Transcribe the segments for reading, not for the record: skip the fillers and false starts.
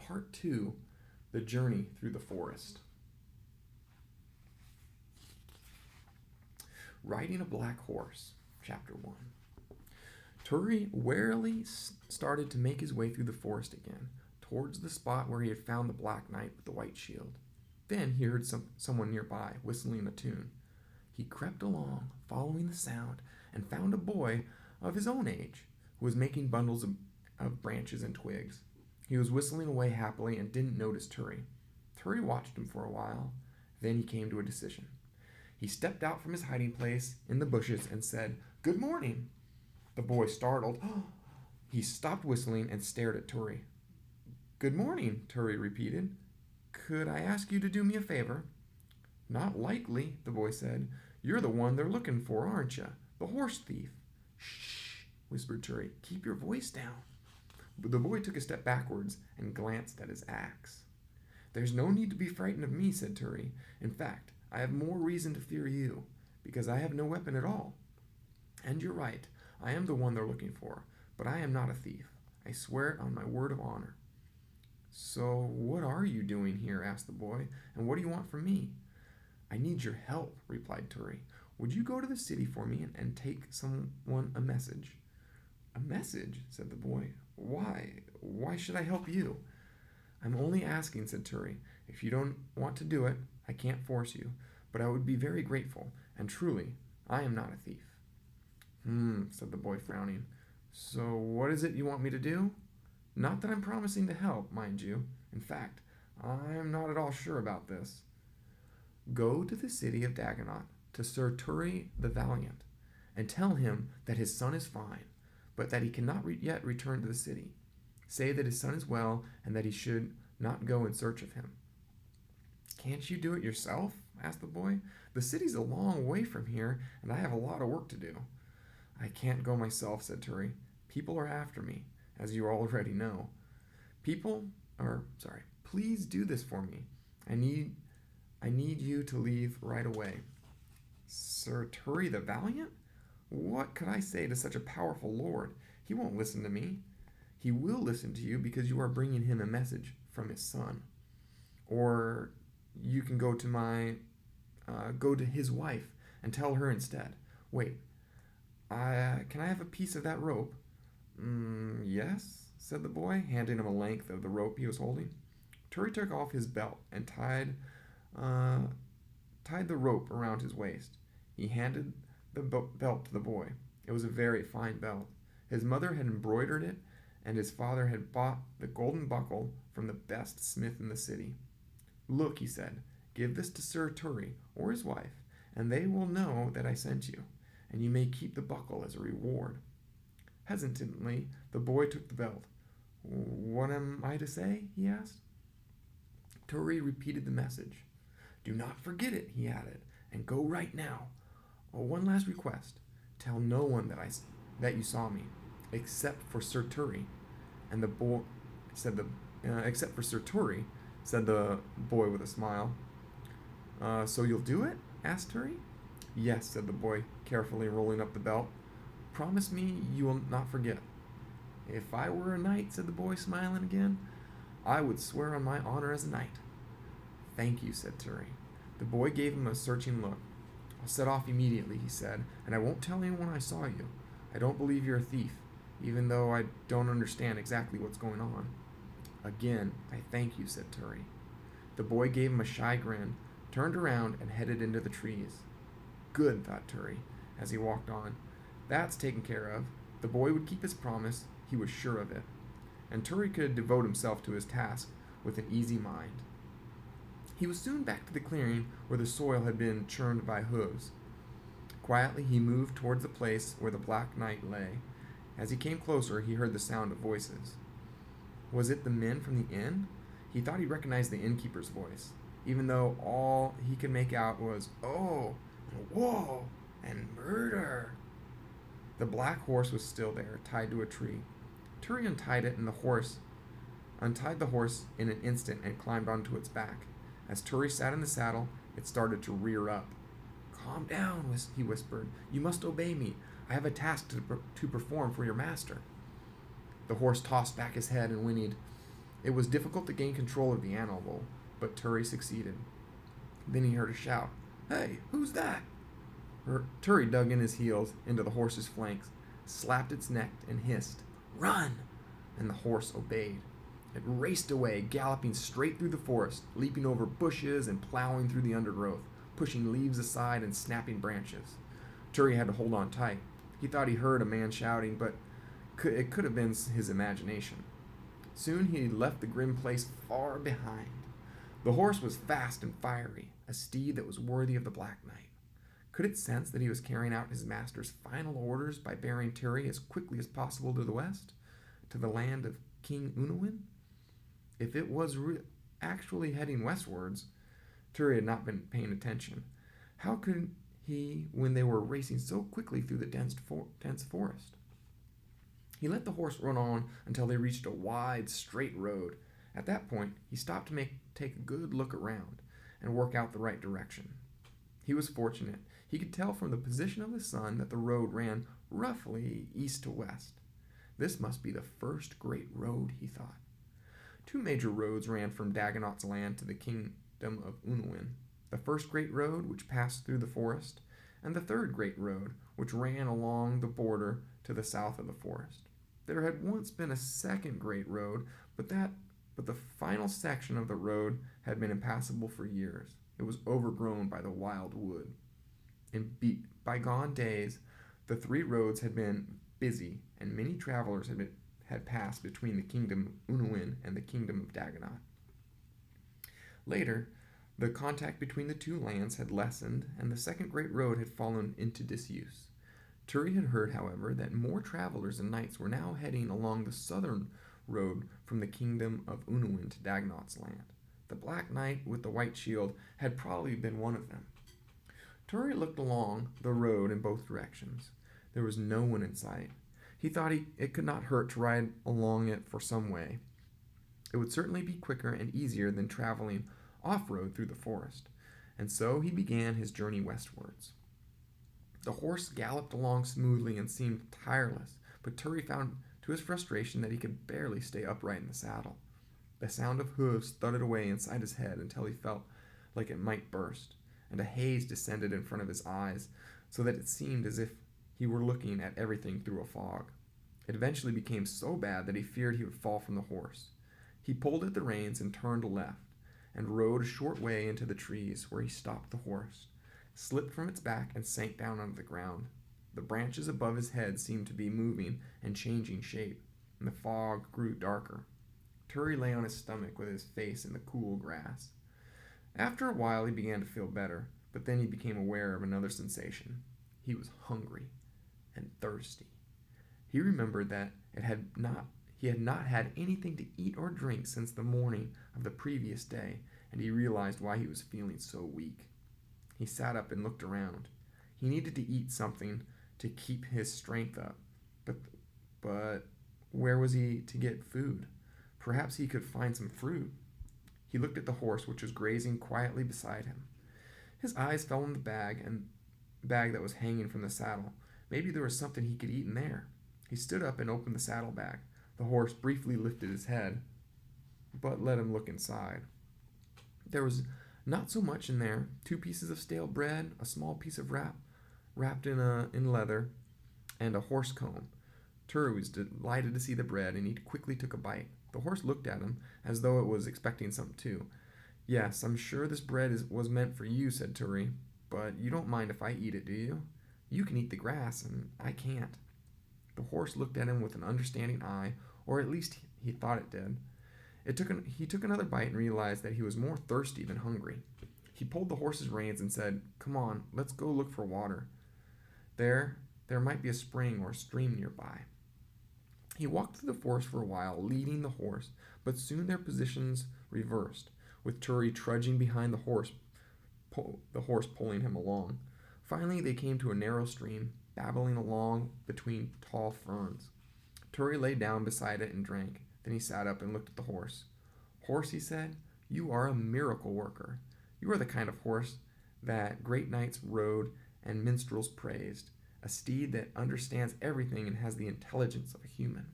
Part 2, The Journey Through the Forest. Riding a Black Horse, Chapter 1. Turi warily started to make his way through the forest again, towards the spot where he had found the Black Knight with the white shield. Then he heard someone nearby, whistling a tune. He crept along, following the sound, and found a boy of his own age, who was making bundles of branches and twigs. He was whistling away happily and didn't notice Turi. Turi watched him for a while. Then he came to a decision. He stepped out from his hiding place in the bushes and said, "Good morning." The boy, startled, he stopped whistling and stared at Turi. "Good morning," Turi repeated. "Could I ask you to do me a favor?" "Not likely," the boy said. "You're the one they're looking for, aren't you? The horse thief." "Shh," whispered Turi. "Keep your voice down." But the boy took a step backwards and glanced at his axe. "There's no need to be frightened of me," said Turi. "In fact, I have more reason to fear you, because I have no weapon at all. And you're right, I am the one they're looking for, but I am not a thief. I swear it on my word of honor." "So what are you doing here?" asked the boy, "and what do you want from me?" "I need your help," replied Turi. "Would you go to the city for me and take someone a message?" "A message?" said the boy. "Why? Why should I help you?" "I'm only asking," said Turi. "If you don't want to do it, I can't force you, but I would be very grateful, and truly, I am not a thief." Said the boy, frowning. "So what is it you want me to do?" "Not that I'm promising to help, mind you. In fact, I'm not at all sure about this." "Go to the city of Daganot, to Sir Turi the Valiant, and tell him that his son is fine, but that he cannot yet return to the city. Say that his son is well, and that he should not go in search of him." "Can't you do it yourself?" asked the boy. "The city's a long way from here, and I have a lot of work to do." "I can't go myself," said Turi. "People are after me, as you already know. Please do this for me. I need you to leave right away." "Sir Turi the Valiant? What could I say to such a powerful lord? He won't listen to me." "He will listen to you because you are bringing him a message from his son. Or you can go to his wife and tell her instead. Wait, can I have a piece of that rope?" Yes," said the boy, handing him a length of the rope he was holding. Turi took off his belt and tied the rope around his waist. He handed the belt to the boy. It was a very fine belt. His mother had embroidered it, and his father had bought the golden buckle from the best smith in the city. "Look," he said, "give this to Sir Turi or his wife, and they will know that I sent you, and you may keep the buckle as a reward." Hesitantly, the boy took the belt. "What am I to say?" he asked. Turi repeated the message. "Do not forget it," he added, "and go right now. One last request. Tell no one that you saw me, except for Sir Turi." And the boy said except for Sir Turi, said the boy with a smile. "So you'll do it?" asked Turi. "Yes," said the boy, carefully rolling up the belt. "Promise me you will not forget." "If I were a knight," said the boy, smiling again, "I would swear on my honor as a knight." "Thank you," said Turi. The boy gave him a searching look. "I'll set off immediately," he said, "and I won't tell anyone I saw you. I don't believe you're a thief, even though I don't understand exactly what's going on." "Again, I thank you," said Turi. The boy gave him a shy grin, turned around, and headed into the trees. "Good," thought Turi, as he walked on. "That's taken care of. The boy would keep his promise, he was sure of it." And Turi could devote himself to his task with an easy mind. He was soon back to the clearing where the soil had been churned by hooves. Quietly he moved towards the place where the Black Knight lay. As he came closer, he heard the sound of voices. Was it the men from the inn? He thought he recognized the innkeeper's voice, even though all he could make out was, "Oh," and "Whoa," and "Murder." The black horse was still there, tied to a tree. Turi untied the horse in an instant and climbed onto its back. As Turi sat in the saddle, it started to rear up. "Calm down," he whispered. "You must obey me. I have a task to perform for your master." The horse tossed back his head and whinnied. It was difficult to gain control of the animal, but Turi succeeded. Then he heard a shout. "Hey, who's that?" Turi dug in his heels into the horse's flanks, slapped its neck, and hissed, "Run!" And the horse obeyed. It raced away, galloping straight through the forest, leaping over bushes and plowing through the undergrowth, pushing leaves aside and snapping branches. Turi had to hold on tight. He thought he heard a man shouting, but it could have been his imagination. Soon he left the grim place far behind. The horse was fast and fiery, a steed that was worthy of the Black Knight. Could it sense that he was carrying out his master's final orders by bearing Turi as quickly as possible to the west, to the land of King Unawin? If it was actually heading westwards, Turi had not been paying attention. How could he when they were racing so quickly through the dense forest? He let the horse run on until they reached a wide, straight road. At that point, he stopped to take a good look around and work out the right direction. He was fortunate. He could tell from the position of the sun that the road ran roughly east to west. This must be the first great road, he thought. Two major roads ran from Daganot's land to the kingdom of Unawin. The first great road, which passed through the forest, and the third great road, which ran along the border to the south of the forest. There had once been a second great road, but the final section of the road had been impassable for years. It was overgrown by the wild wood. In bygone days, the three roads had been busy, and many travelers had passed between the kingdom of Unawin and the kingdom of Daganot. Later, the contact between the two lands had lessened, and the second great road had fallen into disuse. Turi had heard, however, that more travelers and knights were now heading along the southern road from the kingdom of Unawin to Daganot's land. The Black Knight with the white shield had probably been one of them. Turi looked along the road in both directions. There was no one in sight. He thought it could not hurt to ride along it for some way. It would certainly be quicker and easier than traveling off-road through the forest, and so he began his journey westwards. The horse galloped along smoothly and seemed tireless, but Turi found to his frustration that he could barely stay upright in the saddle. The sound of hooves thudded away inside his head until he felt like it might burst, and a haze descended in front of his eyes so that it seemed as if he were looking at everything through a fog. It eventually became so bad that he feared he would fall from the horse. He pulled at the reins and turned left, and rode a short way into the trees, where he stopped the horse, slipped from its back, and sank down onto the ground. The branches above his head seemed to be moving and changing shape, and the fog grew darker. Turi lay on his stomach with his face in the cool grass. After a while he began to feel better, but then he became aware of another sensation. He was hungry and thirsty. He remembered that he had not had anything to eat or drink since the morning of the previous day, and he realized why he was feeling so weak. He sat up and looked around. He needed to eat something to keep his strength up, but where was he to get food? Perhaps he could find some fruit. He looked at the horse, which was grazing quietly beside him. His eyes fell on the bag that was hanging from the saddle. Maybe there was something he could eat in there. He stood up and opened the saddlebag. The horse briefly lifted his head, but let him look inside. There was not so much in there. 2 pieces of stale bread, a small piece of wrapped in leather, and a horse comb. Turi was delighted to see the bread, and he quickly took a bite. The horse looked at him as though it was expecting something too. "Yes, I'm sure this bread was meant for you," said Turi, "but you don't mind if I eat it, do you? You can eat the grass, and I can't." The horse looked at him with an understanding eye, or at least he thought it did. He took another bite and realized that he was more thirsty than hungry. He pulled the horse's reins and said, "Come on, let's go look for water. There might be a spring or a stream nearby." He walked through the forest for a while, leading the horse, but soon their positions reversed, with Turi trudging behind the horse pulling him along. Finally, they came to a narrow stream, babbling along between tall ferns. Turi lay down beside it and drank. Then he sat up and looked at the horse. "Horse," he said, "you are a miracle worker. You are the kind of horse that great knights rode and minstrels praised, a steed that understands everything and has the intelligence of a human.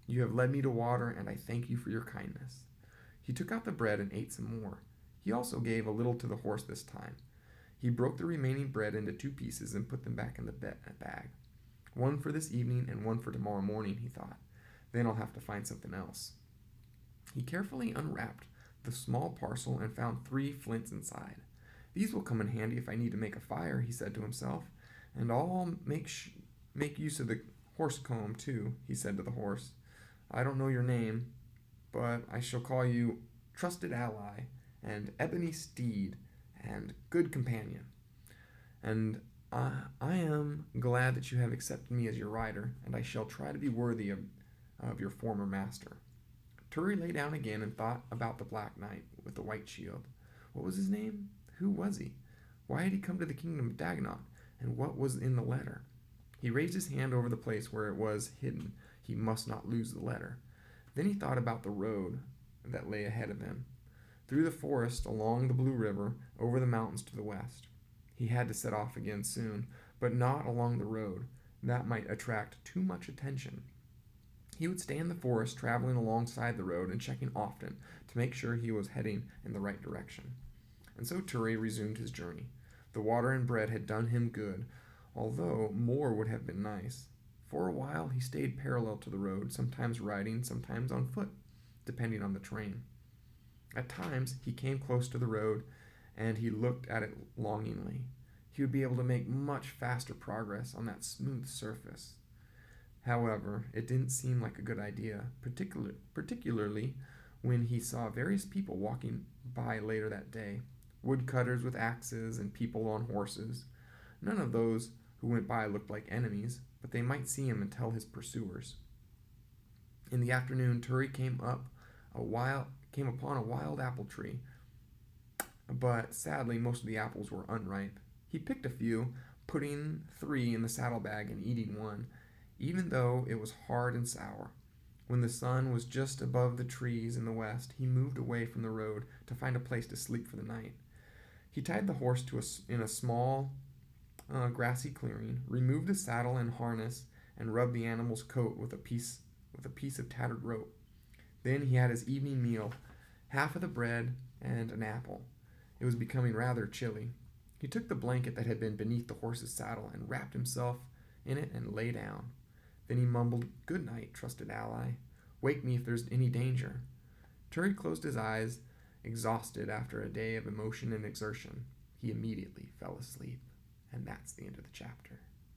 You have led me to water, and I thank you for your kindness. He took out the bread and ate some more. He also gave a little to the horse this time. He broke the remaining bread into 2 pieces and put them back in the bag. One for this evening and one for tomorrow morning, he thought. Then I'll have to find something else. He carefully unwrapped the small parcel and found 3 flints inside. These will come in handy if I need to make a fire, he said to himself. And I'll make use of the horse comb, too, he said to the horse. I don't know your name, but I shall call you Trusted Ally, and Ebony Steed, and Good Companion. And I am glad that you have accepted me as your rider, and I shall try to be worthy of your former master. Turi lay down again and thought about the Black Knight with the white shield. What was his name? Who was he? Why had he come to the kingdom of Daganot? And what was in the letter? He raised his hand over the place where it was hidden. He must not lose the letter. Then he thought about the road that lay ahead of him, through the forest, along the Blue River, over the mountains to the west. He had to set off again soon, but not along the road. That might attract too much attention. He would stay in the forest, traveling alongside the road and checking often to make sure he was heading in the right direction. And so Turi resumed his journey. The water and bread had done him good, although more would have been nice. For a while he stayed parallel to the road, sometimes riding, sometimes on foot, depending on the terrain. At times he came close to the road, and he looked at it longingly. He would be able to make much faster progress on that smooth surface. However, it didn't seem like a good idea, particularly when he saw various people walking by later that day. Woodcutters with axes and people on horses. None of those who went by looked like enemies, but they might see him and tell his pursuers. In the afternoon, Turi came upon a wild apple tree, but sadly most of the apples were unripe. He picked a few, putting 3 in the saddlebag and eating 1, even though it was hard and sour. When the sun was just above the trees in the west, he moved away from the road to find a place to sleep for the night. He tied the horse in a small grassy clearing, removed the saddle and harness, and rubbed the animal's coat with a piece of tattered rope. Then he had his evening meal, half of the bread and an apple. It was becoming rather chilly. He took the blanket that had been beneath the horse's saddle and wrapped himself in it and lay down. Then he mumbled, "Good night, trusted ally. Wake me if there's any danger." Turi closed his eyes, exhausted after a day of emotion and exertion. He immediately fell asleep. And that's the end of the chapter.